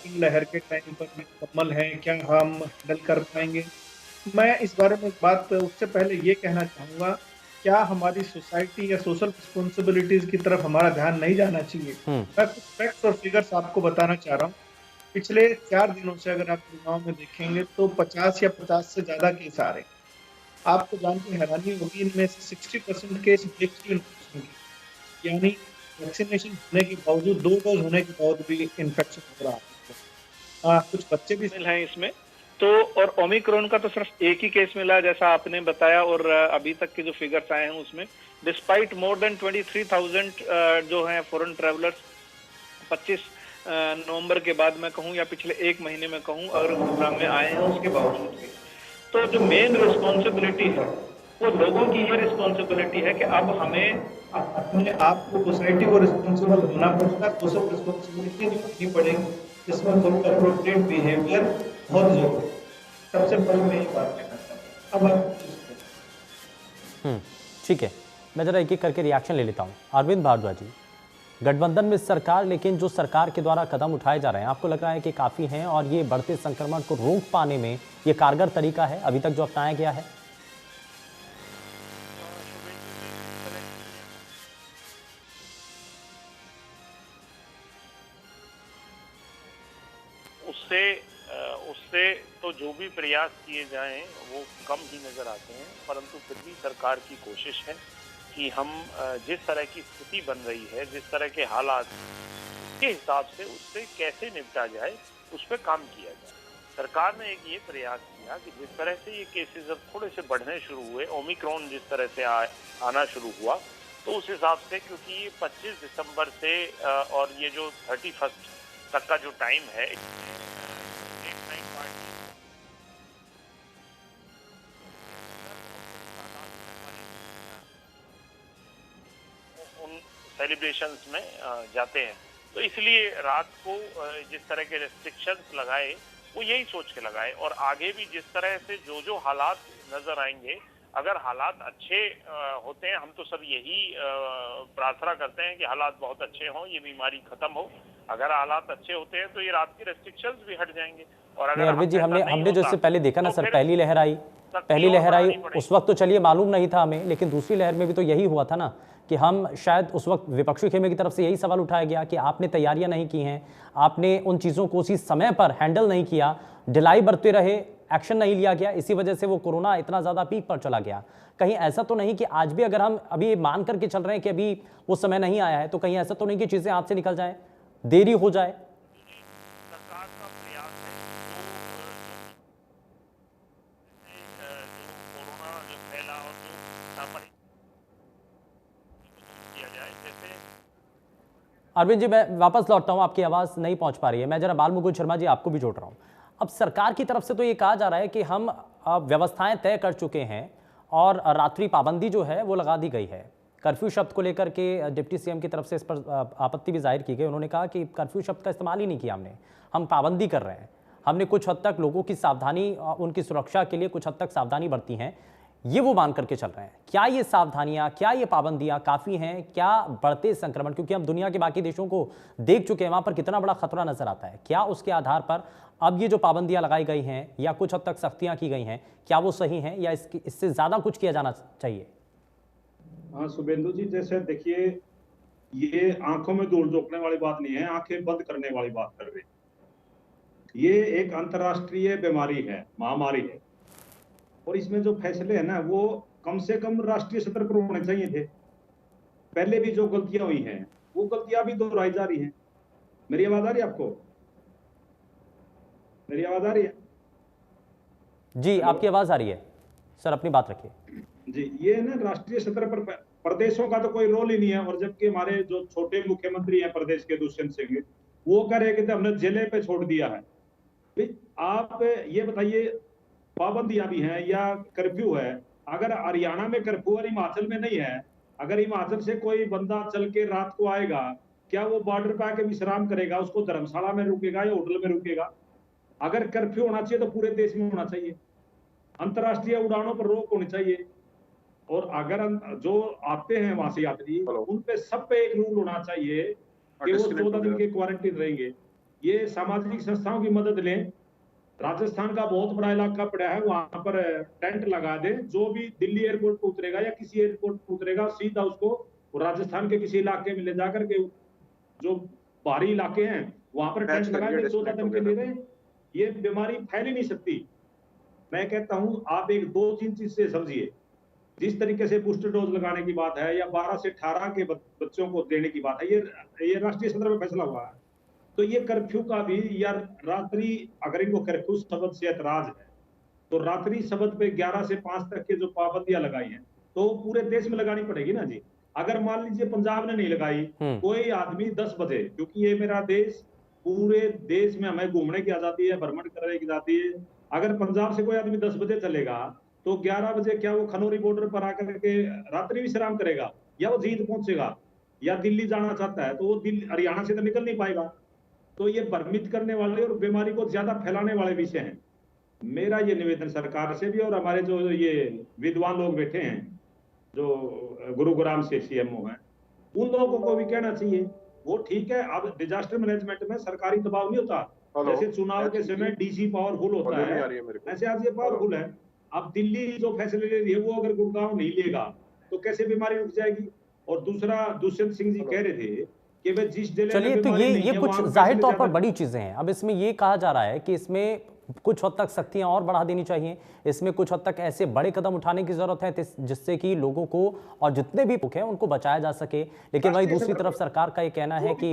Second लहर के time पर भी मुकम्मल हैं? क्या हम हैंडल कर पाएँगे? मैं इस बारे में एक बात उससे पहले ये कहना चाहूँगा, क्या हमारी सोसाइटी या सोशल रिस्पॉन्सिबिलिटीज़ की तरफ हमारा ध्यान नहीं जाना चाहिए? हुँ। मैं कुछ फैक्ट्स और फिगर्स आपको बताना चाह रहा हूँ। पिछले 4 दिनों से अगर आप गुड़गाँव में देखेंगे तो 50 या 50 से ज़्यादा केस आ रहे हैं। आपको जान के हैरानी होगी, इनमें से 60% केस ब्रेक थ्रू इन्फेक्शन के, यानी वैक्सीनेशन होने के बावजूद, 2 डोज़ होने के बाद भी इन्फेक्शन हो रहा है। कुछ बच्चे भी शामिल हैं इसमें। तो और ओमिक्रॉन का तो सिर्फ एक ही केस मिला जैसा आपने बताया, और अभी तक के जो फिगर्स आए हैं उसमें डिस्पाइट मोर देन 23,000 जो हैं फॉरेन ट्रैवलर्स 25 नवंबर के बाद मैं कहूँ या पिछले 1 महीने में कहूँ अगर गुरुग्राम में आए हैं उसके बावजूद भी। तो जो मेन रिस्पॉन्सिबिलिटी है, वो लोगों की ये रिस्पॉन्सिबिलिटी है कि अब हमें अपने आप को, सोसाइटी को रिस्पॉन्सिबल होना पड़ेगा, सोशल रिस्पॉन्सिबिलिटी निभानी पड़ेगी, जिसमें कोविड एप्रोप्रिएट बिहेवियर बहुत ज़रूरी है। सबसे पहले मैं ये बात कहना चाहता हूँ। अब आप कुछ कहें। हुँ, ठीक है। मैं ज़रा एक-एक करके रिएक्शन ले लेता हूँ। अरविंद भारद्वाज जी, गठबंधन में सरकार, लेकिन जो सरकार के द्वारा कदम उठाए जा रहे हैं, आपको लग रहा है कि काफ़ी हैं और ये बढ़ते संक्रमण को रोक पाने में ये कारगर तरीका है, अभी तक जो अपनाया गया है? शुभेंदु जी, जिस तरह की उससे उससे तो जो भी प्रयास किए जाएं वो कम ही नजर आते हैं, परंतु फिर भी सरकार की कोशिश है कि हम जिस तरह की स्थिति बन रही है, जिस तरह के हालात, उसके हिसाब से उससे कैसे निपटा जाए, उस पर काम किया जाए। सरकार ने एक ये प्रयास किया कि जिस तरह से ये केसेस अब थोड़े से बढ़ने शुरू हुए, ओमिक्रॉन जिस तरह से आना शुरू हुआ, तो उस हिसाब से क्योंकि ये 25 दिसंबर से और ये जो 31 तक का जो टाइम है, लेट नाइट पार्टी उन सेलिब्रेशंस में जाते हैं। तो इसलिए रात को जिस तरह के रेस्ट्रिक्शंस लगाए, वो यही सोच के लगाए, और आगे भी जिस तरह से जो जो हालात नजर आएंगे, अगर हालात अच्छे होते हैं, हम तो सब यही प्रार्थना करते हैं कि हालात बहुत अच्छे हों, ये बीमारी खत्म हो। अगर हालात अच्छे होते हैं तो ये रात के रेस्ट्रिक्शंस भी हट जाएंगे, और नहीं अगर अरविंद जी, ऐसा हमने नहीं हमने जो होता इससे पहले देखा ना तो सर, फिर सख्ती पहली और लहर आई, बढ़ानी उस पड़ेगी। वक्त तो चलिए मालूम नहीं था हमें, लेकिन दूसरी लहर में भी तो यही हुआ था ना कि हम शायद उस वक्त विपक्षी खेमे की तरफ से यही सवाल उठाया गया कि आपने तैयारियां नहीं की हैं, आपने उन चीज़ों को उसी समय पर हैंडल नहीं किया, ढिलाई बरतते रहे, एक्शन नहीं लिया गया, इसी वजह से वो कोरोना इतना ज़्यादा पीक पर चला गया। कहीं ऐसा तो नहीं कि आज भी अगर हम अभी मान करके चल रहे हैं कि अभी वो समय नहीं आया है, तो कहीं ऐसा तो नहीं कि चीज़ें हाथ से निकल जाए, देरी हो जाए? जी, सरकार का प्रयास है जो कोरोना जो फैला और जो परेशानी को दूर किया जाए, जैसे अरविंद जी, मैं वापस लौटता हूं, आपकी आवाज़ नहीं पहुंच पा रही है। मैं जरा बाल मुकुंद शर्मा जी आपको भी जोड़ रहा हूं। अब सरकार की तरफ से तो ये कहा जा रहा है कि हम व्यवस्थाएं तय कर चुके हैं और रात्रि पाबंदी जो है वो लगा दी गई है। कर्फ्यू शब्द को लेकर के डिप्टी सीएम की तरफ से इस पर आपत्ति भी जाहिर की गई। उन्होंने कहा कि कर्फ्यू शब्द का इस्तेमाल ही नहीं किया हमने, हम पाबंदी कर रहे हैं। हमने कुछ हद तक लोगों की सावधानी, उनकी सुरक्षा के लिए कुछ हद तक सावधानी बरती हैं, ये वो मान करके चल रहे हैं। क्या ये सावधानियां, क्या ये पाबंदियां काफ़ी हैं? क्या बढ़ते संक्रमण, क्योंकि हम दुनिया के बाकी देशों को देख चुके हैं, वहां पर कितना बड़ा खतरा नजर आता है, क्या उसके आधार पर अब ये जो पाबंदियां लगाई गई हैं या कुछ हद तक सख्तियां की गई हैं, क्या वो सही हैं या इससे ज़्यादा कुछ किया जाना चाहिए? हाँ शुभेंदु जी, जैसे देखिए, ये आंखों में धूल झोंकने वाली बात नहीं है, आंखें बंद करने वाली बात कर रहे हैं। ये एक अंतर्राष्ट्रीय बीमारी है, महामारी है, और इसमें जो फैसले हैं ना, वो कम से कम राष्ट्रीय स्तर पर होने चाहिए थे। पहले भी जो गलतियां हुई हैं, वो गलतियां भी दोहराई जा रही हैं। मेरी आवाज आ रही है आपको? मेरी आवाज आ रही है? जी, हेलो आपकी आवाज़ आ रही है सर, अपनी बात रखिए। जी। ये ना राष्ट्रीय स्तर पर प्रदेशों का तो कोई रोल ही नहीं है, और जबकि हमारे जो छोटे मुख्यमंत्री हैं प्रदेश के, दुष्यंत सिंह, वो कह रहे हैं कि हमने जिले पे छोड़ दिया है। भाई आप ये बताइए, पाबंदियां भी हैं या कर्फ्यू है, अगर हरियाणा में कर्फ्यू और हिमाचल में नहीं है, अगर हिमाचल से कोई बंदा चल के रात को आएगा, क्या वो बॉर्डर पे आके विश्राम करेगा? उसको धर्मशाला में रुकेगा या होटल में रुकेगा? अगर कर्फ्यू होना चाहिए तो पूरे देश में होना चाहिए, अंतर्राष्ट्रीय उड़ानों पर रोक होनी चाहिए, और अगर जो आते हैं वहां से यात्री, उन पे सब पे एक रूल होना चाहिए कि वो 14 दिन के क्वारंटीन रहेंगे। ये सामाजिक संस्थाओं की मदद लें। राजस्थान का बहुत बड़ा इलाका पड़ा है, वहां पर टेंट लगा दे, जो भी दिल्ली एयरपोर्ट पर उतरेगा या किसी एयरपोर्ट पर उतरेगा सीधा उसको राजस्थान के किसी इलाके में ले जाकर के, जो बाहरी इलाके हैं वहां पर टेंट लगाएंगे 14 दिन के लिए रहे। ये बीमारी फैल ही नहीं सकती। मैं कहता हूं आप एक 2-3 चीज से समझिए। जिस तरीके से बूस्टर डोज लगाने की बात है या 12 से 18 के बच्चों को देने की बात है, ये राष्ट्रीय सदन में फैसला हुआ है। तो ये कर्फ्यू का भी, या रात्रि, अगर इनको कर्फ्यू शब्द से ऐतराज है तो रात्रि शब्द पे 11 से 5 तक के जो पाबंदियां लगाई हैं तो पूरे देश में लगानी पड़ेगी ना जी। अगर मान लीजिए पंजाब ने नहीं लगाई, कोई आदमी 10 बजे, क्योंकि ये मेरा देश, पूरे देश में हमें घूमने की आजादी है, भ्रमण करने की आजादी है। अगर पंजाब से कोई आदमी 10 बजे चलेगा तो 11 बजे क्या वो खनौरी बॉर्डर पर आकर के रात्रि विश्राम करेगा, या वो जींद पहुंचेगा, या दिल्ली जाना चाहता है तो वो दिल्ली हरियाणा से तो निकल नहीं पाएगा। तो ये भ्रमित करने वाले और बीमारी को ज्यादा फैलाने वाले विषय हैं। मेरा ये निवेदन सरकार से भी, और हमारे जो ये विद्वान लोग बैठे हैं जो गुरुग्राम से सीएमओ हैं, उन लोगों को भी कहना चाहिए। वो ठीक है, अब डिजास्टर मैनेजमेंट में सरकारी दबाव नहीं होता, जैसे चुनाव के समय डीसी पावरफुल होता है, ऐसे आज ये पावरफुल है। अब दिल्ली जो फैसले ले रही है वो अगर गुड़गांव नहीं लेगा तो कैसे बीमारी रुक जाएगी। और दूसरा, दुष्यंत सिंह जी कह रहे थे कि वे जिस जिले, चलिए, तो ये कुछ जाहिर तौर पर बड़ी चीजें हैं। अब इसमें ये कहा जा रहा है कि इसमें कुछ हद तक सख्तियां और बढ़ा देनी चाहिए, इसमें कुछ हद तक ऐसे बड़े कदम उठाने की जरूरत है जिससे कि लोगों को और जितने भी भूखे हैं उनको बचाया जा सके। लेकिन वहीं दूसरी तरफ सरकार का ये कहना है कि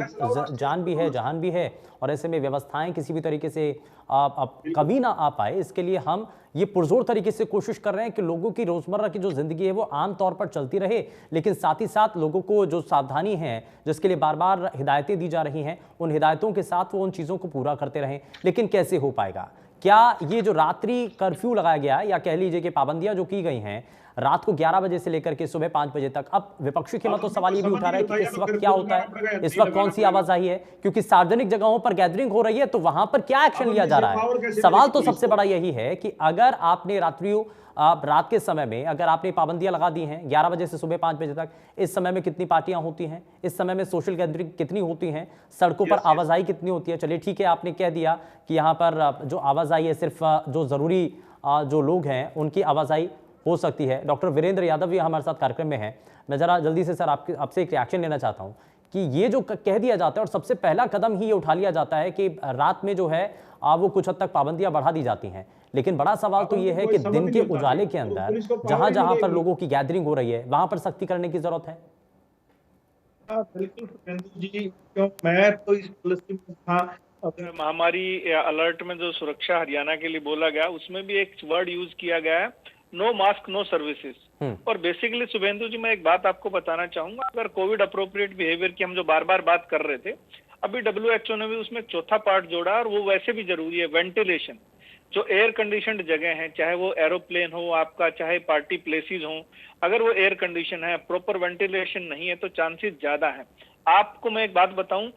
जान भी है, जहान भी है, और ऐसे में व्यवस्थाएं किसी भी तरीके से कमी ना आ पाए, इसके लिए हम ये पुरजोर तरीके से कोशिश कर रहे हैं कि लोगों की रोजमर्रा की जो जिंदगी है वो आम तौर पर चलती रहे, लेकिन साथ ही साथ लोगों को जो सावधानी है, जिसके लिए बार बार हिदायतें दी जा रही हैं, उन हिदायतों के साथ वो उन चीजों को पूरा करते रहें। लेकिन कैसे हो पाएगा? क्या ये जो रात्रि कर्फ्यू लगाया गया है, या कह लीजिए कि पाबंदियां जो की गई हैं रात को 11 बजे से लेकर के सुबह 5 बजे तक, अब विपक्षी के मत तो सवाल ये भी उठा रहा है कि इस वक्त क्या होता है, इस वक्त कौन सी आवाजाही है, क्योंकि सार्वजनिक जगहों पर गैदरिंग हो रही है तो वहां पर क्या एक्शन लिया जा रहा है। सवाल तो सबसे बड़ा यही है कि अगर आपने रात के समय में अगर आपने पाबंदियां लगा दी हैं 11 बजे से सुबह 5 बजे तक, इस समय में कितनी पार्टियां होती हैं, इस समय में सोशल गैदरिंग कितनी होती हैं, सड़कों पर आवाजाही कितनी होती है। चलिए ठीक है, आपने कह दिया कि यहाँ पर जो आवाजाही है सिर्फ जो जरूरी जो लोग हैं उनकी आवाजाही हो सकती है। डॉक्टर वीरेंद्र यादव भी हमारे साथ कार्यक्रम में हैं। मैं जरा जल्दी से सर आपसे एक रिएक्शन लेना चाहता हूँ कि ये जो कह दिया जाता है और सबसे पहला कदम ही ये उठा लिया जाता है कि रात में जो है वो कुछ हद तक पाबंदियां बढ़ा दी जाती हैं, लेकिन बड़ा सवाल तो ये है कि दिन के उजाले के अंदर जहां जहां पर लोगों की गैदरिंग हो रही है वहां पर सख्ती करने की जरूरत है। बिल्कुल जी, क्यों मैं तो इस पॉलिसी में था। महामारी अलर्ट में जो सुरक्षा हरियाणा के लिए बोला गया उसमें भी एक वर्ड यूज किया गया है, नो मास्क नो सर्विसेज। और बेसिकली शुभेंदु जी, मैं एक बात आपको बताना चाहूंगा, अगर कोविड अप्रोप्रिएट बिहेवियर की हम जो बार बार बात कर रहे थे, अभी WHO ने भी उसमें एक चौथा पार्ट जोड़ा, और वो वैसे भी जरूरी है, वेंटिलेशन। जो एयर कंडीशनड जगह है, चाहे वो एरोप्लेन हो आपका, चाहे पार्टी प्लेसेस हो, अगर वो एयर कंडीशन है, प्रॉपर वेंटिलेशन नहीं है तो चांसेस ज्यादा है। आपको मैं एक बात बताऊं,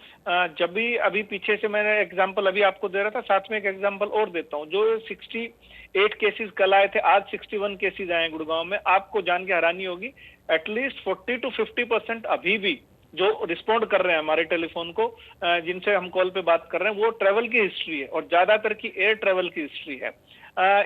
जब भी अभी पीछे से मैंने एग्जांपल अभी आपको दे रहा था, साथ में एक एग्जांपल और देता हूं। जो 68 केसेस कल आए थे, आज 61 केसेस आए गुड़गांव में। आपको जान के हैरानी होगी, एटलीस्ट 40 to 50% अभी भी जो रिस्पॉन्ड कर रहे हैं हमारे टेलीफोन को, जिनसे हम कॉल पे बात कर रहे हैं, वो ट्रेवल की हिस्ट्री है, और ज्यादातर की एयर ट्रेवल की हिस्ट्री है।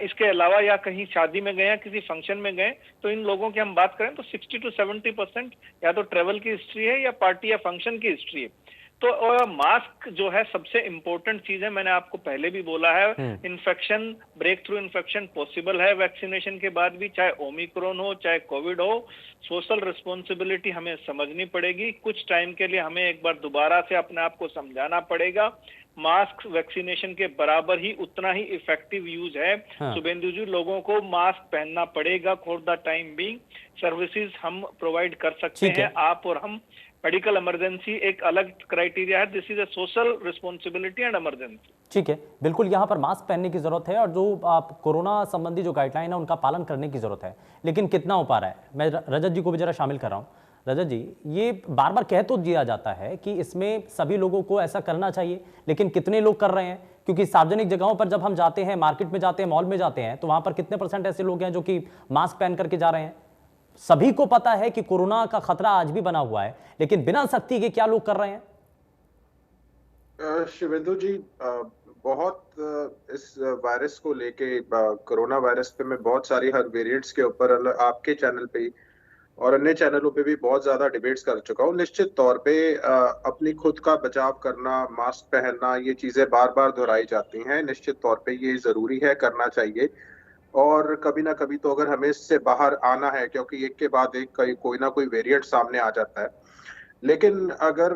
इसके अलावा या कहीं शादी में गए या किसी फंक्शन में गए, तो इन लोगों की हम बात करें तो 60 to 70% या तो ट्रेवल की हिस्ट्री है या पार्टी या फंक्शन की हिस्ट्री है। तो मास्क जो है सबसे इंपॉर्टेंट चीज है। मैंने आपको पहले भी बोला है, infection, breakthrough infection possible है वैक्सीनेशन के बाद भी, चाहे ओमिक्रॉन हो चाहे कोविड हो। सोशल रिस्पॉन्सिबिलिटी हमें समझनी पड़ेगी। कुछ टाइम के लिए हमें एक बार दोबारा से अपने आप को समझाना पड़ेगा। मास्क वैक्सीनेशन के बराबर ही उतना ही इफेक्टिव यूज है। शुभेंदु जी, लोगों को मास्क पहनना पड़ेगा for the time being. Services हम प्रोवाइड कर सकते हैं, आप और हम। मेडिकल इमरजेंसी एक अलग क्राइटेरिया है, this is a social responsibility and emergency. ठीक है, बिल्कुल यहाँ पर मास्क पहनने की जरूरत है, और जो कोरोना संबंधी जो गाइडलाइन है उनका पालन करने की जरूरत है, लेकिन कितना हो पा रहा है? मैं रजत जी को भी जरा शामिल कर रहा हूँ। रजत जी, ये बार बार कह तो दिया जाता है कि इसमें सभी लोगों को ऐसा करना चाहिए, लेकिन कितने लोग कर रहे हैं? क्योंकि सार्वजनिक जगहों पर जब हम जाते हैं, मार्केट में जाते हैं, मॉल में जाते हैं, तो वहां पर कितने % ऐसे लोग हैं जो कि मास्क पहन करके जा रहे हैं? सभी को पता है कि कोरोना का खतरा आज भी बना हुआ है, लेकिन बिना सख्ती के क्या लोग कर रहे हैं? शिवेंदु जी, बहुत इस वायरस को लेके, कोरोना वायरस पे मैं बहुत सारी हर वेरिएंट्स के ऊपर आपके चैनल पे ही और अन्य चैनलों पे भी बहुत ज्यादा डिबेट्स कर चुका हूँ। निश्चित तौर पे अपनी खुद का बचाव करना, मास्क पहनना, ये चीजें बार बार दोहराई जाती हैं। निश्चित तौर पे ये जरूरी है, करना चाहिए। और कभी ना कभी तो अगर हमें इससे बाहर आना है, क्योंकि एक के बाद एक कोई ना कोई वेरिएंट सामने आ जाता है। लेकिन अगर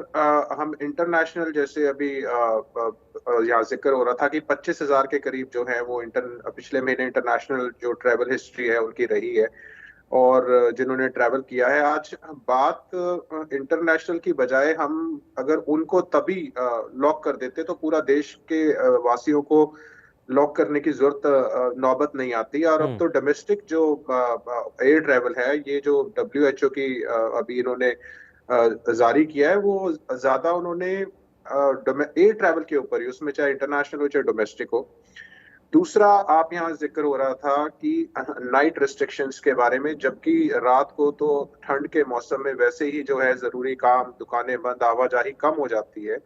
हम इंटरनेशनल, जैसे अभी यहाँ जिक्र हो रहा था कि 25,000 के करीब जो है वो पिछले महीने इंटरनेशनल जो ट्रैवल हिस्ट्री है उनकी रही है, और जिन्होंने ट्रैवल किया है। आज बात इंटरनेशनल की बजाय हम अगर उनको तभी लॉक कर देते तो पूरा देश के वासियों को लॉक करने की जरूरत नौबत नहीं आती। और अब तो डोमेस्टिक जो एयर ट्रैवल है, ये जो WHO की अभी इन्होंने जारी किया है, वो ज्यादा उन्होंने एयर ट्रैवल के ऊपर ही, उसमें चाहे इंटरनेशनल हो चाहे डोमेस्टिक हो। दूसरा, आप यहाँ जिक्र हो रहा था कि नाइट रिस्ट्रिक्शंस के बारे में, जबकि रात को तो ठंड के मौसम में वैसे ही जो है जरूरी काम, दुकानें बंद, आवाजाही कम हो जाती है।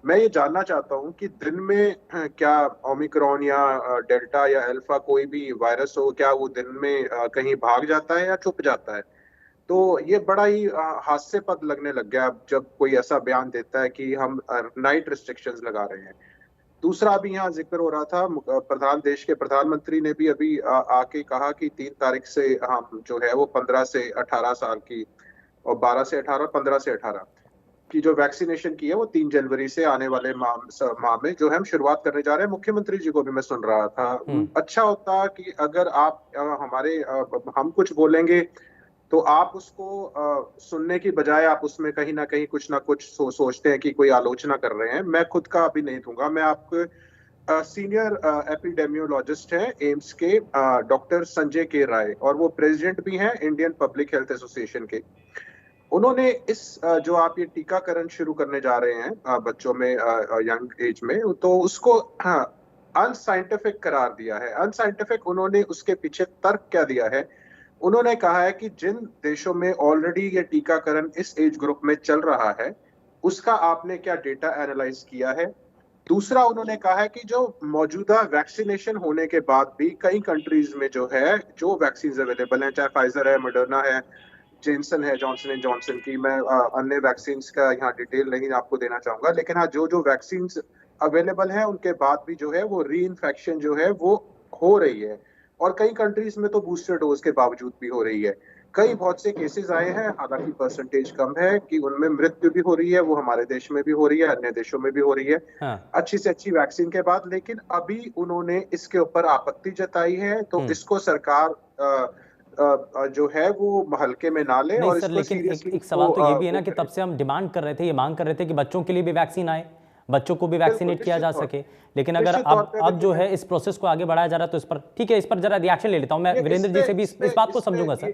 मैं ये जानना चाहता हूँ कि दिन में क्या ओमिक्रॉन या डेल्टा या अल्फा कोई भी वायरस हो, क्या वो दिन में कहीं भाग जाता है या छुप जाता है? तो ये बड़ा ही हास्यास्पद लगने लग गया अब जब कोई ऐसा बयान देता है कि हम नाइट रिस्ट्रिक्शंस लगा रहे हैं। दूसरा, अभी यहाँ जिक्र हो रहा था, देश के प्रधानमंत्री ने भी अभी आके कहा कि 3 तारीख से हम जो है वो 15 से 18 साल की, और 12 से 18 और 15 से 18 की जो वैक्सीनेशन की है वो 3 जनवरी से आने वाले माह में जो है हम शुरुआत करने जा रहे हैं। मुख्यमंत्री जी को भी मैं सुन रहा था। अच्छा होता कि अगर आप हम कुछ बोलेंगे तो आप उसको सुनने की बजाय आप उसमें कहीं ना कहीं कुछ ना कुछ सोचते हैं कि कोई आलोचना कर रहे हैं। मैं खुद का अभी नहीं दूंगा। मैं आपको सीनियर एपिडेमियोलॉजिस्ट हैं एम्स के, डॉक्टर संजय के राय, और वो प्रेसिडेंट भी हैं इंडियन पब्लिक हेल्थ एसोसिएशन के। उन्होंने इस जो आप ये टीकाकरण शुरू करने जा रहे हैं बच्चों में यंग एज में, तो उसको अनसाइंटिफिक करार दिया है। अनसाइंटिफिक, उन्होंने उसके पीछे तर्क क्या दिया है? उन्होंने कहा है कि जिन देशों में ऑलरेडी ये टीकाकरण इस एज ग्रुप में चल रहा है, उसका आपने क्या डेटा एनालाइज किया है? दूसरा, उन्होंने कहा है कि जो मौजूदा वैक्सीनेशन होने के बाद भी कई कंट्रीज में जो है, जो वैक्सीन अवेलेबल हैं, चाहे फाइजर है, मॉडर्ना है, जेनसन है, जॉनसन एंड जॉनसन की, मैं अन्य वैक्सीन का यहाँ डिटेल नहीं आपको देना चाहूंगा, लेकिन हाँ, जो जो वैक्सीन अवेलेबल है उनके बाद भी जो है वो री इन्फेक्शन जो है वो हो रही है, और कई कंट्रीज में तो बूस्टर डोज के बावजूद भी हो रही है। कई बहुत से केसेस आए हैं, हालांकि परसेंटेज कम है कि उनमें मृत्यु भी हो रही है, वो हमारे देश में भी हो रही है, अन्य देशों में भी हो रही है। हाँ। अच्छी से अच्छी वैक्सीन के बाद, लेकिन अभी उन्होंने इसके ऊपर आपत्ति जताई है, तो इसको सरकार जो है वो हल्के में ना ले नहीं और सर, इसको लेकिन सीरियसली एक सवाल तो ये भी है ना कि तब से हम डिमांड कर रहे थे, ये मांग कर रहे थे कि बच्चों के लिए भी वैक्सीन आए, बच्चों को भी वैक्सीनेट किया जा सके। लेकिन अगर अब जो है इस प्रोसेस को आगे बढ़ाया जा रहा है, तो इस पर ठीक है, इस पर जरा रिएक्शन ले लेता हूं। मैं वीरेंद्र जी से भी इस बात को समझूंगा सर।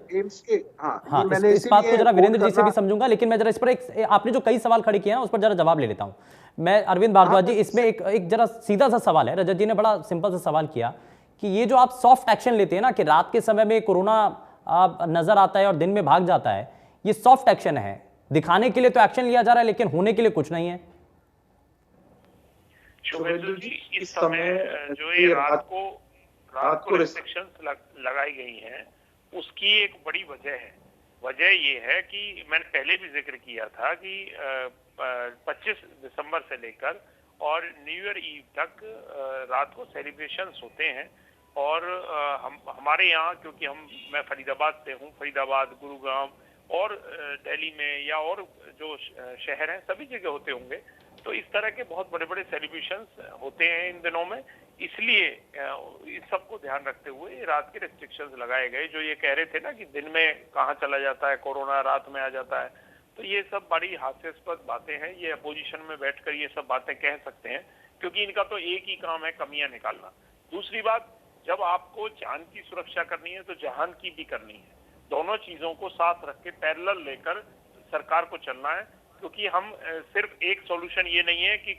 हाँ, इस बात को जरा वीरेंद्र जी से भी समझूंगा, लेकिन मैं जरा इस पर आपने जो कई सवाल खड़े किए हैं उस पर जरा जवाब ले लेता हूं। मैं अरविंद भारद्वाज जी, इसमें एक जरा सीधा सा सवाल है। रजत जी ने बड़ा सिंपल सा सवाल किया कि ये जो आप सॉफ्ट एक्शन लेते हैं ना, कि रात के समय में कोरोना नजर आता है और दिन में भाग जाता है, ये सॉफ्ट एक्शन है, दिखाने के लिए तो एक्शन लिया जा रहा है, लेकिन होने के लिए कुछ नहीं है। शुभेंदु जी, इस समय जो ये रात को रिस्ट्रिक्शंस लगाई गई हैं, उसकी एक बड़ी वजह है। वजह ये है कि मैंने पहले भी जिक्र किया था कि 25 दिसंबर से लेकर और न्यू ईयर ईव तक रात को सेलिब्रेशंस होते हैं, और हमारे यहाँ, क्योंकि मैं फरीदाबाद से हूँ, फरीदाबाद, गुरुग्राम और दिल्ली में या और जो शहर हैं सभी जगह होते होंगे, तो इस तरह के बहुत बड़े बड़े सेलिब्रेशंस होते हैं इन दिनों में। इसलिए इस सब को ध्यान रखते हुए रात के रिस्ट्रिक्शंस लगाए गए। जो ये कह रहे थे ना कि दिन में कहाँ चला जाता है कोरोना, रात में आ जाता है, तो ये सब बड़ी हास्यास्पद बातें हैं। ये अपोजिशन में बैठकर ये सब बातें कह सकते हैं, क्योंकि इनका तो एक ही काम है, कमियां निकालना। दूसरी बात, जब आपको जान की सुरक्षा करनी है तो जहान की भी करनी है। दोनों चीजों को साथ रख के पैरेलल लेकर सरकार को चलना है, क्योंकि हम सिर्फ एक सॉल्यूशन ये नहीं है कि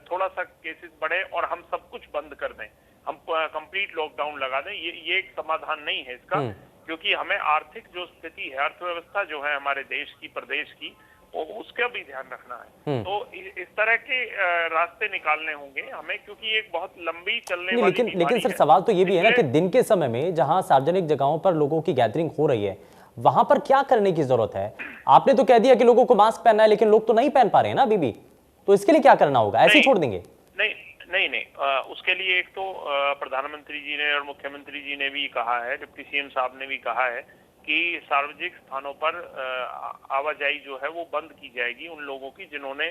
थोड़ा सा केसेस बढ़े और हम सब कुछ बंद कर दें, हम कंप्लीट लॉकडाउन लगा दें। ये एक समाधान नहीं है इसका, क्योंकि हमें आर्थिक जो स्थिति है, अर्थव्यवस्था जो है हमारे देश की, प्रदेश की, उसका भी ध्यान रखना है। तो इस तरह के रास्ते निकालने होंगे हमें, क्योंकि एक बहुत लंबी चलने वाली लेकिन बीमारी सर है। सवाल तो ये भी है ना कि दिन के समय में जहां सार्वजनिक जगहों पर लोगों की गैदरिंग हो रही है, वहां पर क्या करने की जरूरत है? आपने तो कह दिया कि लोगों को मास्क पहनना है, लेकिन लोग तो नहीं पहन पा रहे हैं ना अभी भी, तो इसके लिए क्या करना होगा? ऐसे ही छोड़ देंगे? नहीं, उसके लिए एक तो प्रधानमंत्री जी ने और मुख्यमंत्री जी ने भी कहा है, डिप्टी सीएम साहब ने भी कहा है कि सार्वजनिक स्थानों पर आवाजाही जो है वो बंद की जाएगी उन लोगों की जिन्होंने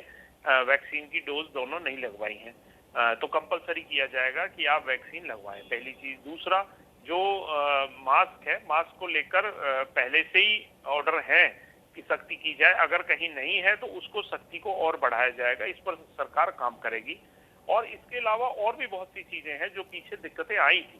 वैक्सीन की डोज दोनों नहीं लगवाई है। तो कंपलसरी किया जाएगा कि आप वैक्सीन लगवाएं, पहली चीज। दूसरा, जो मास्क है, मास्क को लेकर पहले से ही ऑर्डर है कि सख्ती की जाए, अगर कहीं नहीं है तो उसको सख्ती को और बढ़ाया जाएगा, इस पर सरकार काम करेगी। और इसके अलावा और भी बहुत सी चीजें हैं जो पीछे दिक्कतें आई थी,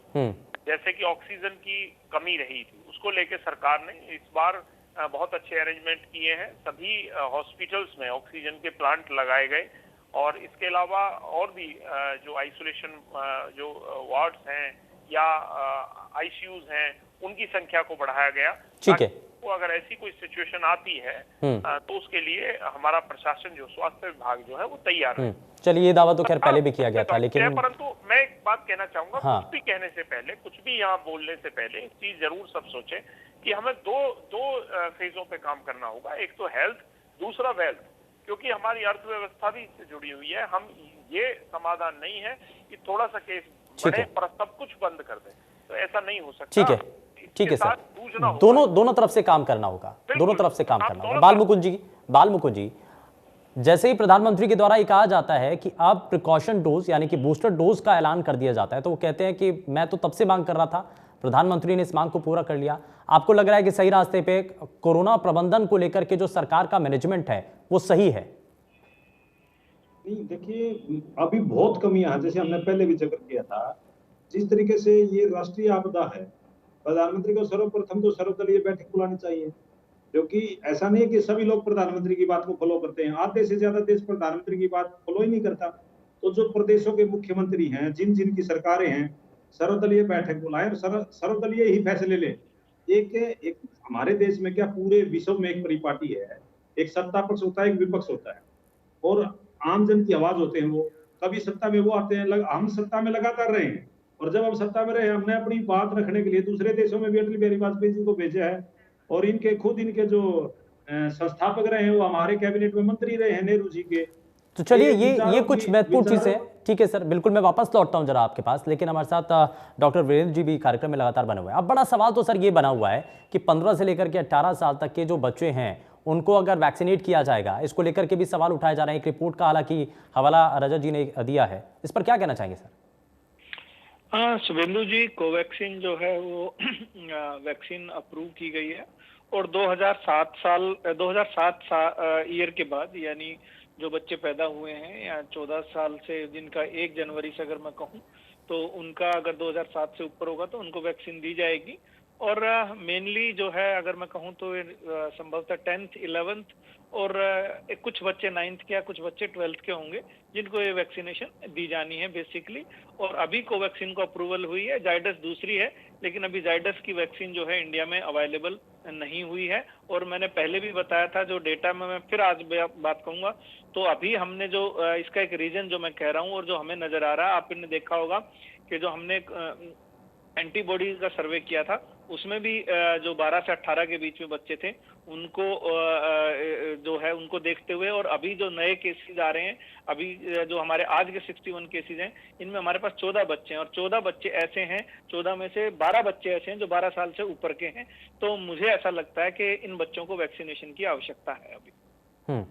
जैसे कि ऑक्सीजन की कमी रही थी, उसको लेकर सरकार ने इस बार बहुत अच्छे अरेंजमेंट किए हैं। सभी हॉस्पिटल्स में ऑक्सीजन के प्लांट लगाए गए, और इसके अलावा और भी जो आइसोलेशन जो वार्ड्स हैं या आईसीयूज हैं, उनकी संख्या को बढ़ाया गया। ठीक है। तो अगर ऐसी कोई सिचुएशन आती है तो उसके लिए हमारा प्रशासन, जो स्वास्थ्य विभाग जो है, वो तैयार है। चलिए, ये दावा तो खैर पहले भी किया गया था, लेकिन परंतु मैं एक बात कहना चाहूंगा, कुछ भी कहने से पहले, कुछ भी यहाँ बोलने से पहले एक चीज जरूर सब सोचें कि हमें दो फेजों पे काम करना होगा। एक तो हेल्थ, दूसरा वेल्थ, क्योंकि हमारी अर्थव्यवस्था भी इससे जुड़ी हुई है। हम ये समाधान नहीं है कि थोड़ा सा केस बढ़े पर सब कुछ बंद कर दें, तो ऐसा नहीं हो सकता। ठीक है सर, दोनों तरफ से काम करना होगा, दोनों तरफ से काम करना होगा। बालमुकुंद जी, जैसे ही प्रधानमंत्री के द्वारा ये कहा जाता है कि अब प्रिकॉशन डोज यानी कि बूस्टर डोज का ऐलान कर दिया जाता है, तो वो कहते हैं कि मैं तो तब से मांग कर रहा था, प्रधानमंत्री ने इस मांग को पूरा कर लिया। आपको लग रहा है कि सही रास्ते पे कोरोना प्रबंधन को लेकर के जो सरकार का मैनेजमेंट है वो सही है? नहीं, देखिए, अभी बहुत कमियां हैं, जैसे हमने पहले भी जिक्र किया था। जिस तरीके से ये राष्ट्रीय आपदा है, प्रधानमंत्री को सर्वप्रथम तो सर्वदलीय बैठक बुलानी चाहिए, क्योंकि ऐसा नहीं है कि सभी लोग प्रधानमंत्री की बात को फॉलो करते हैं। आधे से ज्यादा देश प्रधानमंत्री की बात फॉलो ही नहीं करता। तो जो प्रदेशों के मुख्यमंत्री हैं, जिन की सरकारें हैं, सर्वदलीय बैठक बुलाएं और सर्वदलीय ही फैसले लें। एक हमारे देश में क्या, पूरे विश्व में एक परिपाटी है, एक सत्ता पक्ष होता है, एक विपक्ष होता है, और आम जन की आवाज होते हैं। वो कभी सत्ता में वो आते हैं, हम सत्ता में लगातार रहे हैं, और जब हम सत्ता में रहे, हमने अपनी बात रखने के लिए दूसरे देशों में भी अटल बिहारी वाजपेयी जी को भेजा है, और इनके जो संस्थापक रहे हैं वो हमारे कैबिनेट में मंत्री रहे हैं, नेहरू जी के। तो चलिए, ये कुछ महत्वपूर्ण चीज है। ठीक है सर, बिल्कुल मैं वापस लौटता हूं जरा आपके पास, लेकिन हमारे साथ डॉक्टर वीरेंद्र जी भी कार्यक्रम में लगातार बने हुए हैं। अब बड़ा सवाल तो सर ये बना हुआ है कि 15 से लेकर के 18 साल तक के जो बच्चे हैं उनको अगर वैक्सीनेट किया जाएगा, इसको लेकर के भी सवाल उठाए जा रहे हैं। एक रिपोर्ट का हालांकि हवाला रजत जी ने दिया है, इस पर क्या कहना चाहेंगे सर? हाँ शुभेंदु जी, कोवैक्सीन जो है वो वैक्सीन अप्रूव की गई है, और 2007 ईयर के बाद, यानी जो बच्चे पैदा हुए हैं या 14 साल से, जिनका 1 जनवरी से अगर मैं कहूँ तो उनका अगर 2007 से ऊपर होगा तो उनको वैक्सीन दी जाएगी। और मेनली जो है, अगर मैं कहूँ तो संभवतः 10th 11th और कुछ बच्चे 9th के या कुछ बच्चे 12th के होंगे जिनको ये वैक्सीनेशन दी जानी है बेसिकली। और अभी कोवैक्सीन को अप्रूवल हुई है, जाइडस दूसरी है, लेकिन अभी जाइडस की वैक्सीन जो है इंडिया में अवेलेबल नहीं हुई है। और मैंने पहले भी बताया था, जो डेटा में मैं फिर आज बात कहूंगा, तो अभी हमने जो इसका एक रीजन जो मैं कह रहा हूँ और जो हमें नजर आ रहा है, आपने देखा होगा कि जो हमने एंटीबॉडी का सर्वे किया था, उसमें भी जो 12 से 18 के बीच में बच्चे थे उनको जो है उनको देखते हुए, और अभी जो नए केसेस आ रहे हैं, अभी जो हमारे आज के 61 केसेस हैं, इनमें हमारे पास 14 बच्चे हैं, और 14 बच्चे ऐसे हैं, 14 में से 12 बच्चे ऐसे हैं जो 12 साल से ऊपर के हैं। तो मुझे ऐसा लगता है कि इन बच्चों को वैक्सीनेशन की आवश्यकता है अभी।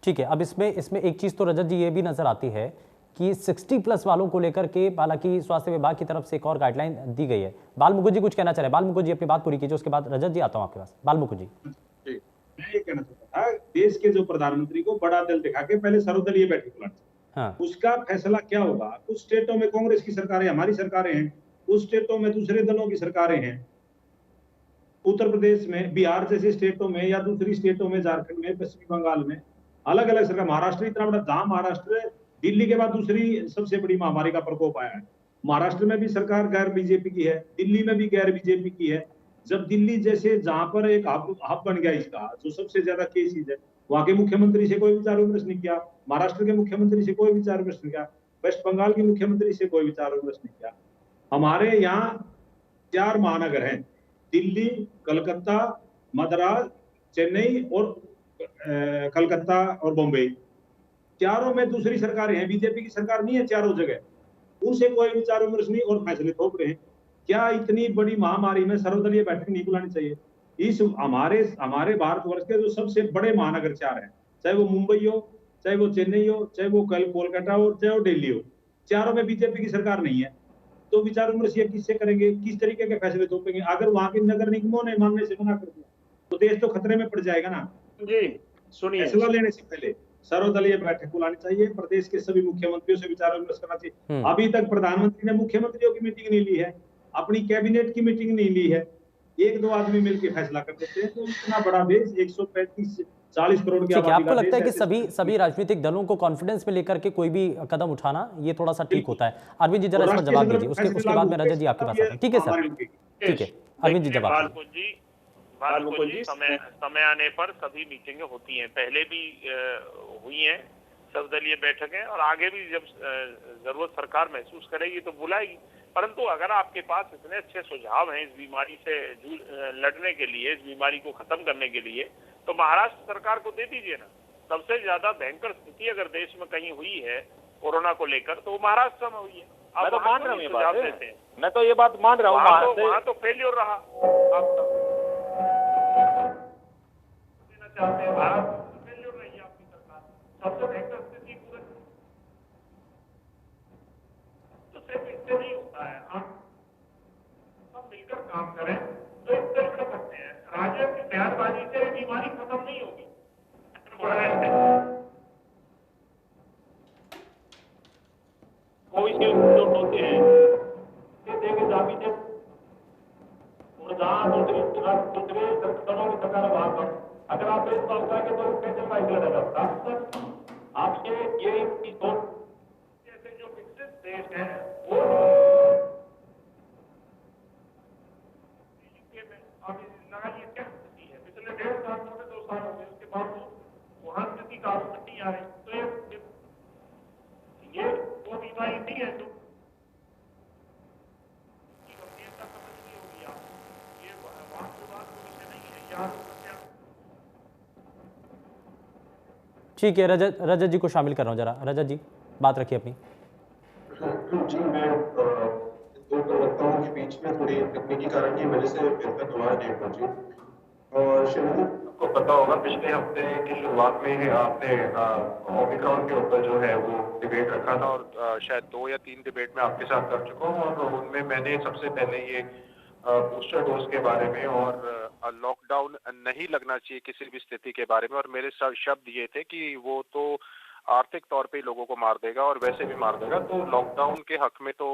ठीक है। अब इसमें एक चीज तो रजत जी ये भी नजर आती है कि 60+ वालों को लेकर के हालांकि स्वास्थ्य विभाग की तरफ से एक और गाइडलाइन दी गई है। बालमुकुंद जी कुछ कहना चाह रहे हैं? बालमुकुंद जी अपनी बात पूरी कीजिए, उसके बाद रजत जी आता हूं आपके पास। बालमुकुंद जी। मैं ये कहना चाहता था, देश के जो प्रधानमंत्री को बड़ा दल दिखा के पहले सर्वदलीय बैठक बुलानी चाहिए। उसका फैसला क्या होगा? कुछ स्टेटों में कांग्रेस की सरकारें, हमारी सरकारें हैं, कुछ स्टेटों में दूसरे दलों की सरकारें हैं। उत्तर प्रदेश में, बिहार जैसे स्टेटों में, या दूसरी स्टेटों में, झारखंड में, पश्चिमी बंगाल में अलग अलग सरकार। महाराष्ट्र इतना बड़ा, जहां महाराष्ट्र दिल्ली के बाद दूसरी सबसे बड़ी महामारी का प्रकोप आया है, महाराष्ट्र में भी सरकार गैर बीजेपी की है, दिल्ली में भी गैर बीजेपी की है। जब दिल्ली जैसे, जहां पर एक हब बन गया इसका, जो सबसे ज्यादा केसेस है, वहां के मुख्यमंत्री से कोई विचार विमर्श नहीं किया, महाराष्ट्र के मुख्यमंत्री से कोई विचार विमर्श नहीं किया, वेस्ट बंगाल के मुख्यमंत्री से कोई विचार विमर्श नहीं किया। हमारे यहाँ 4 महानगर हैं, दिल्ली, कलकत्ता, मद्रास, चेन्नई और कलकत्ता और बॉम्बे। चारों में दूसरी सरकारें हैं, बीजेपी की सरकार नहीं है चारों जगह, उनसे कोई विचार विमर्श नहीं और फैसले थोप रहे हैं। क्या इतनी बड़ी महामारी में सर्वदलीय बैठक नहीं बुलानी चाहिए? इस हमारे भारतवर्ष के जो सबसे बड़े महानगर 4 हैं, चाहे वो मुंबई हो, चाहे वो चेन्नई हो, चाहे वो कोलकाता हो, चाहे वो दिल्ली हो, चारों में बीजेपी की सरकार नहीं है। तो विचार विमर्श ये किससे करेंगे, किस तरीके के फैसले थोपेंगे? अगर वहां के नगर निगमों ने मानने से मना कर दिया तो देश तो खतरे में पड़ जाएगा ना। जी सुनिए, फैसला लेने से पहले सर्वदलीय बैठक बुलानी चाहिए, प्रदेश के सभी मुख्यमंत्रियों से विचार विमर्श करना चाहिए। अभी तक प्रधानमंत्री ने मुख्यमंत्रियों की मीटिंग नहीं ली है, अपनी कैबिनेट की मीटिंग नहीं ली है, 1-2 आदमी मिलकर फैसला कर देते हैं। तो इतना बड़ा देश, 135-40 करोड़ की आबादी आपको का लगता है कि देश, सभी राजनीतिक दलों को कॉन्फिडेंस में लेकर के कोई भी कदम उठाना ये थोड़ा सा ठीक होता है? अरविंद जी जरा इस पर जवाब दीजिए, उसके बाद में रजत जी आपके पास आते हैं। ठीक है सर, ठीक है अरविंद जी जवाब। बालमुकुंद जी, समय आने पर सभी मीटिंगें होती हैं, पहले भी हुई हैं सर्वदलीय बैठकें, और आगे भी जब जरूरत सरकार महसूस करेगी तो बुलाएगी। परंतु अगर आपके पास इतने अच्छे सुझाव हैं इस बीमारी से लड़ने के लिए, इस बीमारी को खत्म करने के लिए, तो महाराष्ट्र सरकार को दे दीजिए ना। सबसे ज्यादा भयंकर स्थिति अगर देश में कहीं हुई है कोरोना को लेकर तो वह में हुई है। मैं तो मान रहा हूँ ये बात, मैं तो ये बात मान रहा हूँ, वहाँ तो फेलियर रहा आपका। देना चाहते हैं भारत फेलियर रही आपकी सरकार, सबसे भयंकर स्थिति पूरे। तो सिर्फ इससे नहीं होता है, हम सब मिलकर काम करें तो इससे लड़ सकते हैं। राज्य की बयानबाजी से बीमारी खत्म नहीं होगी। कोविशील्ड जो होते हैं देंगे जाबी थे दूसरे संगठनों की सरकार बाहर पर अगर आप इस बात का तो स्पेशल वाइज लड़ा जाता आपसे ये जैसे जो विकसित देश हैं वो यूके में अभी लगाइए क्या स्थिति है, पिछले 1.5 साल हो गए, 2 साल हो गए, उसके बाद वहां स्थिति काफी नहीं आ रही। तो ये वो बीमारी नहीं है जो गंभीरता समझनी होगी आप, ये वहां की बात को विषय नहीं है यहाँ। ठीक है, रजत जी को शामिल कर रहा हूँ जरा। रजत जी बात रखिए अपनी। जी, मैं दो प्रवक्ताओं के बीच में थोड़ी तकनीकी कारण की वजह से बेहतर आवाज नहीं पहुंची। और शायद आपको पता होगा पिछले हफ्ते की शुरुआत में आपने ओमिक्रॉन के ऊपर जो है वो डिबेट रखा था, और शायद 2 या 3 डिबेट में आपके साथ कर चुका हूँ, और उनमें मैंने सबसे पहले ये बूस्टर डोज के बारे में और लॉकडाउन नहीं लगना चाहिए किसी भी स्थिति के बारे में, और मेरे शब्द ये थे कि वो तो आर्थिक तौर पे लोगों को मार देगा और वैसे भी मार देगा, तो लॉकडाउन के हक में तो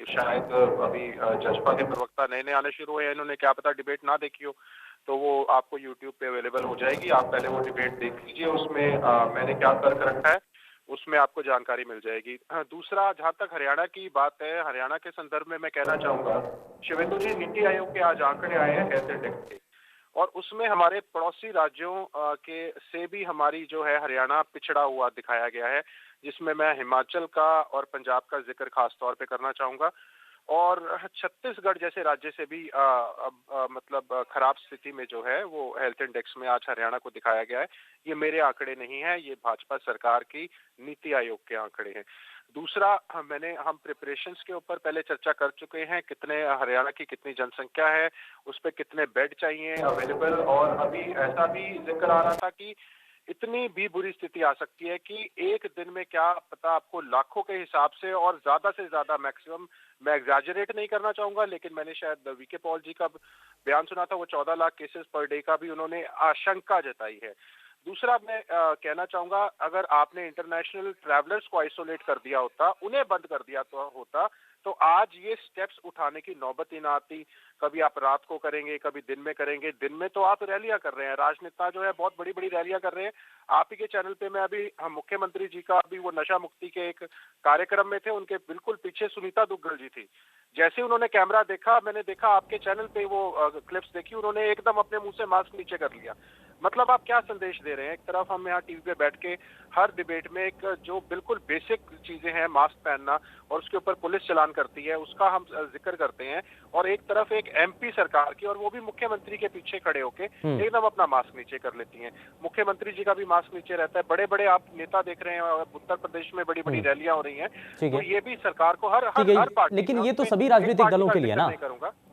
शायद अभी जजपा के प्रवक्ता नए नए आने शुरू हुए हैं, इन्होंने क्या पता डिबेट ना देखी हो, तो वो आपको यूट्यूब पे अवेलेबल हो जाएगी, आप पहले वो डिबेट देख लीजिए, उसमें मैंने क्या तर्क रखा है उसमें आपको जानकारी मिल जाएगी। दूसरा, जहां तक हरियाणा की बात है, हरियाणा के संदर्भ में मैं कहना चाहूंगा, शिवेंदु जी, नीति आयोग के आज आंकड़े आए हैं हेल्थ इंडेक्स के, और उसमें हमारे पड़ोसी राज्यों के से भी हमारी जो है हरियाणा पिछड़ा हुआ दिखाया गया है, जिसमें मैं हिमाचल का और पंजाब का जिक्र खास तौर पे करना चाहूंगा, और छत्तीसगढ़ जैसे राज्य से भी मतलब खराब स्थिति में जो है वो हेल्थ इंडेक्स में आज हरियाणा को दिखाया गया है। ये मेरे आंकड़े नहीं है, ये भाजपा सरकार की नीति आयोग के आंकड़े हैं। दूसरा, हम प्रिपरेशंस के ऊपर पहले चर्चा कर चुके हैं, कितने हरियाणा की कितनी जनसंख्या है, उस पर कितने बेड चाहिए अवेलेबल, और अभी ऐसा भी जिक्र आ रहा था कि इतनी भी बुरी स्थिति आ सकती है कि एक दिन में क्या पता आपको लाखों के हिसाब से और ज्यादा से ज्यादा मैक्सिमम, मैं एग्जैजरेट नहीं करना चाहूंगा, लेकिन मैंने शायद वीके पॉल जी का बयान सुना था, वो 14 लाख केसेस पर डे का भी उन्होंने आशंका जताई है। दूसरा, मैं कहना चाहूंगा, अगर आपने इंटरनेशनल ट्रैवलर्स को आइसोलेट कर दिया होता, उन्हें बंद कर दिया तो आज ये स्टेप्स उठाने की नौबत ही ना आती। कभी आप रात को करेंगे, कभी दिन में करेंगे, दिन में तो आप रैलियां कर रहे हैं, राजनेता जो है बहुत बड़ी बड़ी रैलियां कर रहे हैं। आप ही के चैनल पे मैं अभी मुख्यमंत्री जी का अभी वो नशा मुक्ति के एक कार्यक्रम में थे, उनके बिल्कुल पीछे सुनीता दुग्गल जी थी, जैसे उन्होंने कैमरा देखा, मैंने देखा आपके चैनल पे वो क्लिप्स देखी, उन्होंने एकदम अपने मुंह से मास्क नीचे कर लिया। मतलब आप क्या संदेश दे रहे हैं? एक तरफ हम यहाँ टीवी पे बैठ के हर डिबेट में एक जो बिल्कुल बेसिक चीजें हैं, मास्क पहनना और उसके ऊपर पुलिस चलान करती है, उसका हम जिक्र करते हैं, और एक तरफ एक एमपी सरकार की, और वो भी मुख्यमंत्री के पीछे खड़े होके एकदम अपना मास्क नीचे कर लेती हैं। मुख्यमंत्री जी का भी मास्क नीचे रहता है। बड़े बड़े आप नेता देख रहे हैं, उत्तर प्रदेश में बड़ी बड़ी रैलियां हो रही हैं, तो ये भी सरकार को हर पार्टी, लेकिन ये तो सभी राजनीतिक दलों के लिए ना,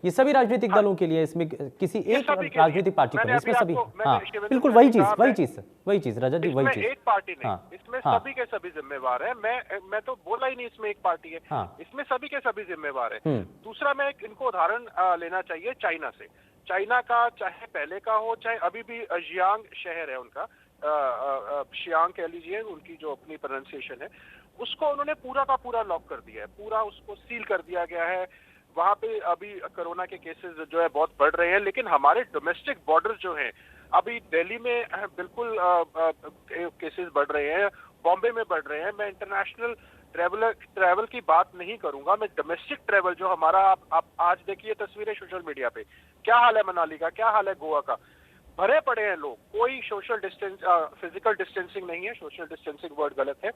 ये सभी राजनीतिक दलों के लिए, इसमें किसी एक राजनीतिक पार्टी को, इसमें सभी, हाँ बिल्कुल वही चीज रजत जी, वही चीज। एक पार्टी नहीं, इसमें सभी के सभी जिम्मेवार है। मैं तो बोला ही नहीं इसमें एक पार्टी है, इसमें सभी के सभी जिम्मेवार है। दूसरा, मैं इनको उदाहरण लेना चाहिए चाइना से। चाइना का चाहे पहले का हो, चाहे अभी भी जियांग शहर है उनका, शियांग कह लीजिए, उनकी जो अपनी प्रोनाउंसिएशन है, उसको उन्होंने पूरा का पूरा लॉक कर दिया है, पूरा उसको सील कर दिया गया है। वहां पे अभी कोरोना के केसेस जो है बहुत बढ़ रहे हैं, लेकिन हमारे डोमेस्टिक बॉर्डर जो हैं, अभी दिल्ली में बिल्कुल केसेस बढ़ रहे हैं, बॉम्बे में बढ़ रहे हैं। मैं इंटरनेशनल ट्रैवल की बात नहीं करूंगा, मैं डोमेस्टिक ट्रैवल जो हमारा, आप आज देखिए तस्वीरें सोशल मीडिया पे, क्या हाल है मनाली का, क्या हाल है गोवा का, भरे पड़े हैं लोग। कोई सोशल डिस्टेंस, फिजिकल डिस्टेंसिंग नहीं है, सोशल डिस्टेंसिंग वर्ड गलत है,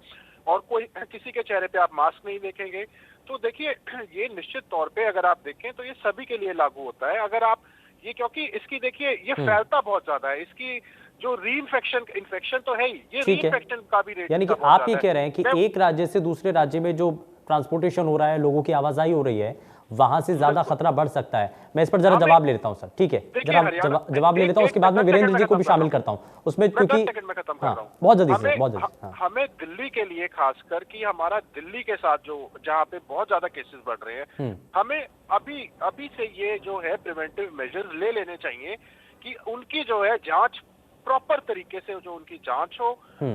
और कोई किसी के चेहरे पे आप मास्क नहीं देखेंगे। तो देखिए, ये निश्चित तौर पे अगर आप देखें तो ये सभी के लिए लागू होता है। अगर आप ये, क्योंकि इसकी देखिए ये फैलता बहुत ज्यादा है, इसकी जो इन्फेक्शन तो है ही, ये रीइंफेक्शन का भी रेट, यानी कि आप ये कह रहे हैं कि एक राज्य से दूसरे राज्य में जो ट्रांसपोर्टेशन हो रहा है, लोगों की आवाजाही हो रही है, वहां से ज्यादा खतरा बढ़ सकता है। मैं इस पर जरा जवाब ले लेता हूं सर, ठीक है, जरा जवाब ले लेता हूं, उसके बाद में वीरेंद्र जी को भी शामिल करता हूं उसमें, क्योंकि बहुत जल्दी से, बहुत जल्दी। हमें दिल्ली के लिए खासकर कि हमारा दिल्ली के साथ जो, जहाँ पे बहुत ज्यादा केसेस बढ़ रहे हैं, हमें अभी से ये जो है प्रिवेंटिव मेजर ले लेने चाहिए कि उनकी जो है जांच प्रॉपर तरीके से, जो उनकी जांच हो,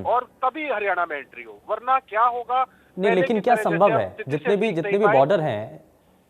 और तभी हरियाणा में एंट्री हो, वरना क्या होगा नहीं। लेकिन क्या संभव है, जितने भी बॉर्डर हैं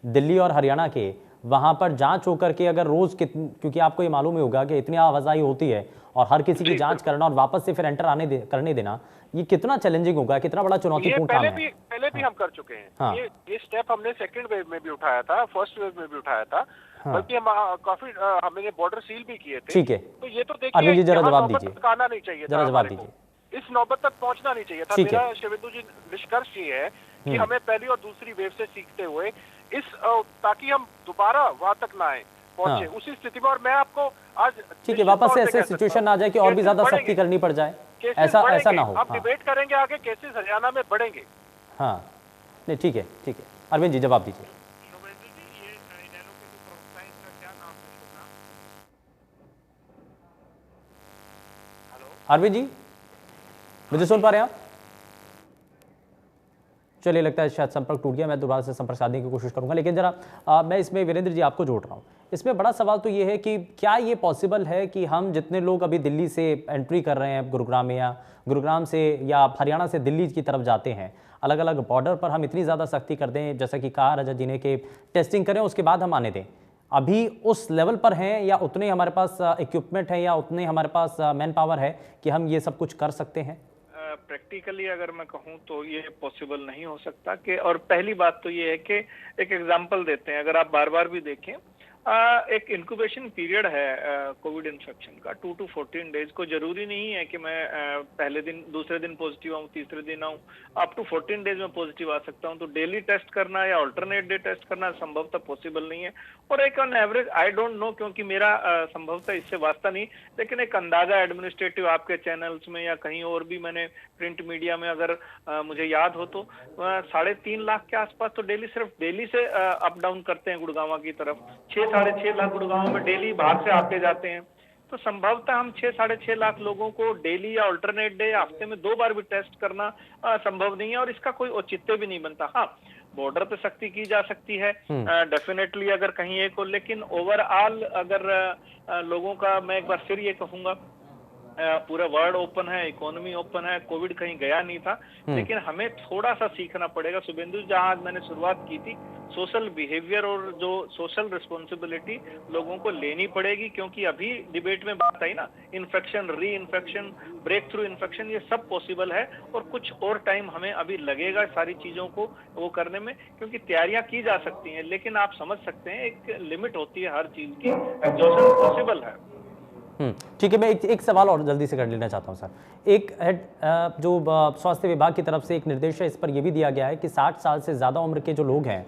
दिल्ली और हरियाणा के, वहां पर जांच होकर के अगर रोज क्योंकि आपको ये मालूम ही होगा कि इतनी आवाजाही होती है, और हर किसी की जांच करना और वापस से फिर एंटर करने देना, ये कितना चैलेंजिंग होगा, कितना बड़ा चुनौतीपूर्ण काम है। पहले भी हम कर चुके हैं। ये स्टेप हमने सेकंड वेव में भी उठाया था, फर्स्ट वेव में भी उठाया था, बल्कि हम काफी हमने बॉर्डर सील भी किए थे। ठीक है, तो ये तो देखिए, अरविंद जी जरा जवाब दीजिए, आना नहीं चाहिए, जरा जवाब दीजिए, इस नौबत तक पहुंचना नहीं चाहिए था। मेरा शिवेंदु जी निष्कर्ष ये है कि हमें पहली और दूसरी वेव से सीखते हुए ताकि हम दोबारा वहां तक ना आए, पहुंचे उसी स्थिति में। और मैं आपको आज, ठीक है, वापस से ऐसे सिचुएशन आ जाए कि और भी ज्यादा सख्ती करनी पड़ जाए, ऐसा ना हो। आप डिबेट करेंगे आगे, केसेस हरियाणा में बढ़ेंगे। हाँ, नहीं, ठीक है, ठीक है, अरविंद जी जवाब दीजिए। अरविंद जी मुझे सुन पा रहे हैं आप? चलिए, लगता है शायद संपर्क टूट गया, मैं दोबारा से संपर्क साधने की कोशिश करूंगा। लेकिन जरा मैं इसमें वीरेंद्र जी आपको जोड़ रहा हूं। इसमें बड़ा सवाल तो ये है कि क्या ये पॉसिबल है कि हम जितने लोग अभी दिल्ली से एंट्री कर रहे हैं गुरुग्राम में, या गुरुग्राम से या हरियाणा से दिल्ली की तरफ जाते हैं, अलग अलग बॉर्डर पर हम इतनी ज़्यादा सख्ती कर दें, जैसा कि कहा रजत जी ने, कि टेस्टिंग करें उसके बाद हम आने दें, अभी उस लेवल पर हैं, या उतने हमारे पास इक्विपमेंट है, या उतने हमारे पास मैन पावर है कि हम ये सब कुछ कर सकते हैं? प्रैक्टिकली अगर मैं कहूँ तो ये पॉसिबल नहीं हो सकता। कि और पहली बात तो ये है कि एक एग्जांपल देते हैं, अगर आप बार बार भी देखें, एक इंक्यूबेशन पीरियड है कोविड इन्फेक्शन का, 2 to 14 डेज। को जरूरी नहीं है कि मैं पहले दिन, दूसरे दिन पॉजिटिव आऊँ, तीसरे दिन आऊँ, अप टू 14 डेज में पॉजिटिव आ सकता हूँ। तो डेली टेस्ट करना या अल्टरनेट डे टेस्ट करना संभवतः पॉसिबल नहीं है। और एक on average, I don't know, क्योंकि मेरा संभवतः इससे वास्ता नहीं, लेकिन एक अंदाजा एडमिनिस्ट्रेटिव आपके चैनल्स में या कहीं और भी मैंने प्रिंट मीडिया में अगर मुझे याद हो तो 3.5 लाख के आसपास तो डेली, सिर्फ दिल्ली से अप डाउन करते हैं गुड़गांव की तरफ। 6-6.5 लाख गुड़गांव में डेली बाहर से आते जाते हैं। तो संभवतः हम 6-6.5 लाख लोगों को डेली या अल्टरनेट डे या हफ्ते में 2 बार भी टेस्ट करना संभव नहीं है, और इसका कोई औचित्य भी नहीं बनता। हाँ, बॉर्डर पे सख्ती की जा सकती है डेफिनेटली, अगर कहीं एक हो, लेकिन ओवरऑल अगर लोगों का, मैं एक बार फिर ये कहूंगा, पूरा वर्ल्ड ओपन है, इकोनॉमी ओपन है, कोविड कहीं गया नहीं था, लेकिन हमें थोड़ा सा सीखना पड़ेगा। शुभेंदु, जहां मैंने शुरुआत की थी, सोशल बिहेवियर और जो सोशल रिस्पॉन्सिबिलिटी लोगों को लेनी पड़ेगी, क्योंकि अभी डिबेट में बात आई ना, इन्फेक्शन, री इन्फेक्शन, ब्रेक थ्रू इन्फेक्शन, ये सब पॉसिबल है, और कुछ और टाइम हमें अभी लगेगा सारी चीजों को वो करने में, क्योंकि तैयारियां की जा सकती हैं, लेकिन आप समझ सकते हैं एक लिमिट होती है हर चीज की, एग्जॉशन पॉसिबल है। ठीक है, मैं एक सवाल और जल्दी से कर लेना चाहता हूं सर। एक जो स्वास्थ्य विभाग की तरफ से एक निर्देश है, इस पर यह भी दिया गया है कि 60 साल से ज़्यादा उम्र के जो लोग हैं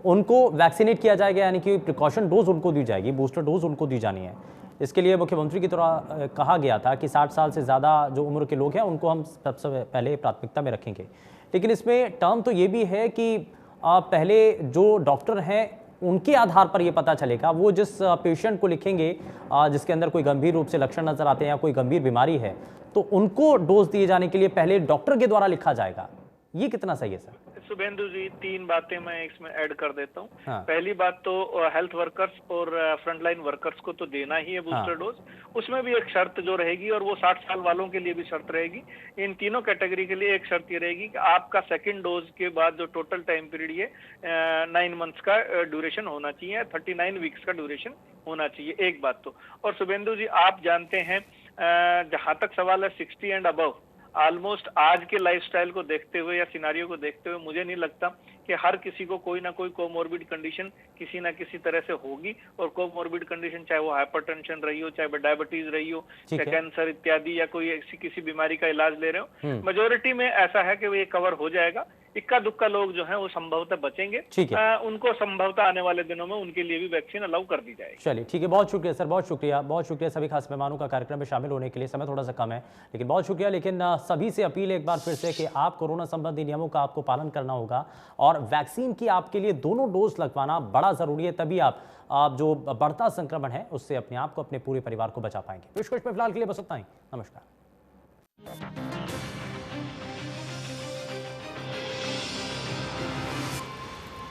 उनको वैक्सीनेट किया जाएगा, यानी कि प्रिकॉशन डोज उनको दी जाएगी, बूस्टर डोज उनको दी जानी है। इसके लिए मुख्यमंत्री की तरह कहा गया था कि 60 साल से ज़्यादा जो उम्र के लोग हैं उनको हम सबसे पहले प्राथमिकता में रखेंगे। लेकिन इसमें टर्म तो ये भी है कि पहले जो डॉक्टर हैं उनके आधार पर ये पता चलेगा, वो जिस पेशेंट को लिखेंगे जिसके अंदर कोई गंभीर रूप से लक्षण नजर आते हैं या कोई गंभीर बीमारी है, तो उनको डोज दिए जाने के लिए पहले डॉक्टर के द्वारा लिखा जाएगा। ये कितना सही है सर? शुभेंदु जी, 3 बातें मैं इसमें ऐड कर देता हूँ। हाँ। पहली बात तो हेल्थ वर्कर्स और फ्रंटलाइन वर्कर्स को तो देना ही है बूस्टर डोज। उसमें भी एक शर्त जो रहेगी, और वो 60 साल वालों के लिए भी शर्त रहेगी, इन तीनों कैटेगरी के लिए एक शर्त ये रहेगी कि आपका सेकंड डोज के बाद जो टोटल टाइम पीरियड है 9 मंथ्स का ड्यूरेशन होना चाहिए, 39 वीक्स का ड्यूरेशन होना चाहिए। एक बात तो, और शुभेंदु जी आप जानते हैं जहां तक सवाल है 60 एंड अबव, ऑलमोस्ट आज के लाइफस्टाइल को देखते हुए या सिनारियो को देखते हुए मुझे नहीं लगता कि हर किसी को कोई ना कोई कोमोर्बिड कंडीशन किसी ना किसी तरह से होगी। और कोमोर्बिड कंडीशन चाहे वो हाइपरटेंशन रही हो, चाहे डायबिटीज रही हो, चाहे कैंसर इत्यादि या कोई ऐसी किसी बीमारी का इलाज ले रहे हो, मेजोरिटी में ऐसा है कि वो ये कवर हो जाएगा। इक्का दुक्का लोग जो हैं वो संभवतः बचेंगे, उनको संभवतः आने वाले दिनों में उनके लिए भी वैक्सीन अलाउ कर दी जाएगी। चलिए ठीक है, बहुत शुक्रिया सर, बहुत शुक्रिया सभी खास मेहमानों का कार्यक्रम में शामिल होने के लिए। समय थोड़ा सा कम है लेकिन बहुत शुक्रिया। लेकिन सभी से अपील एक बार फिर से कि आप कोरोना संबंधी नियमों का आपको पालन करना होगा और वैक्सीन की आपके लिए दोनों डोज लगवाना बड़ा जरूरी है, तभी आप जो बढ़ता संक्रमण है उससे अपने आप को, अपने पूरे परिवार को बचा पाएंगे। पेशकश में फिलहाल के लिए बस इतना ही। नमस्कार।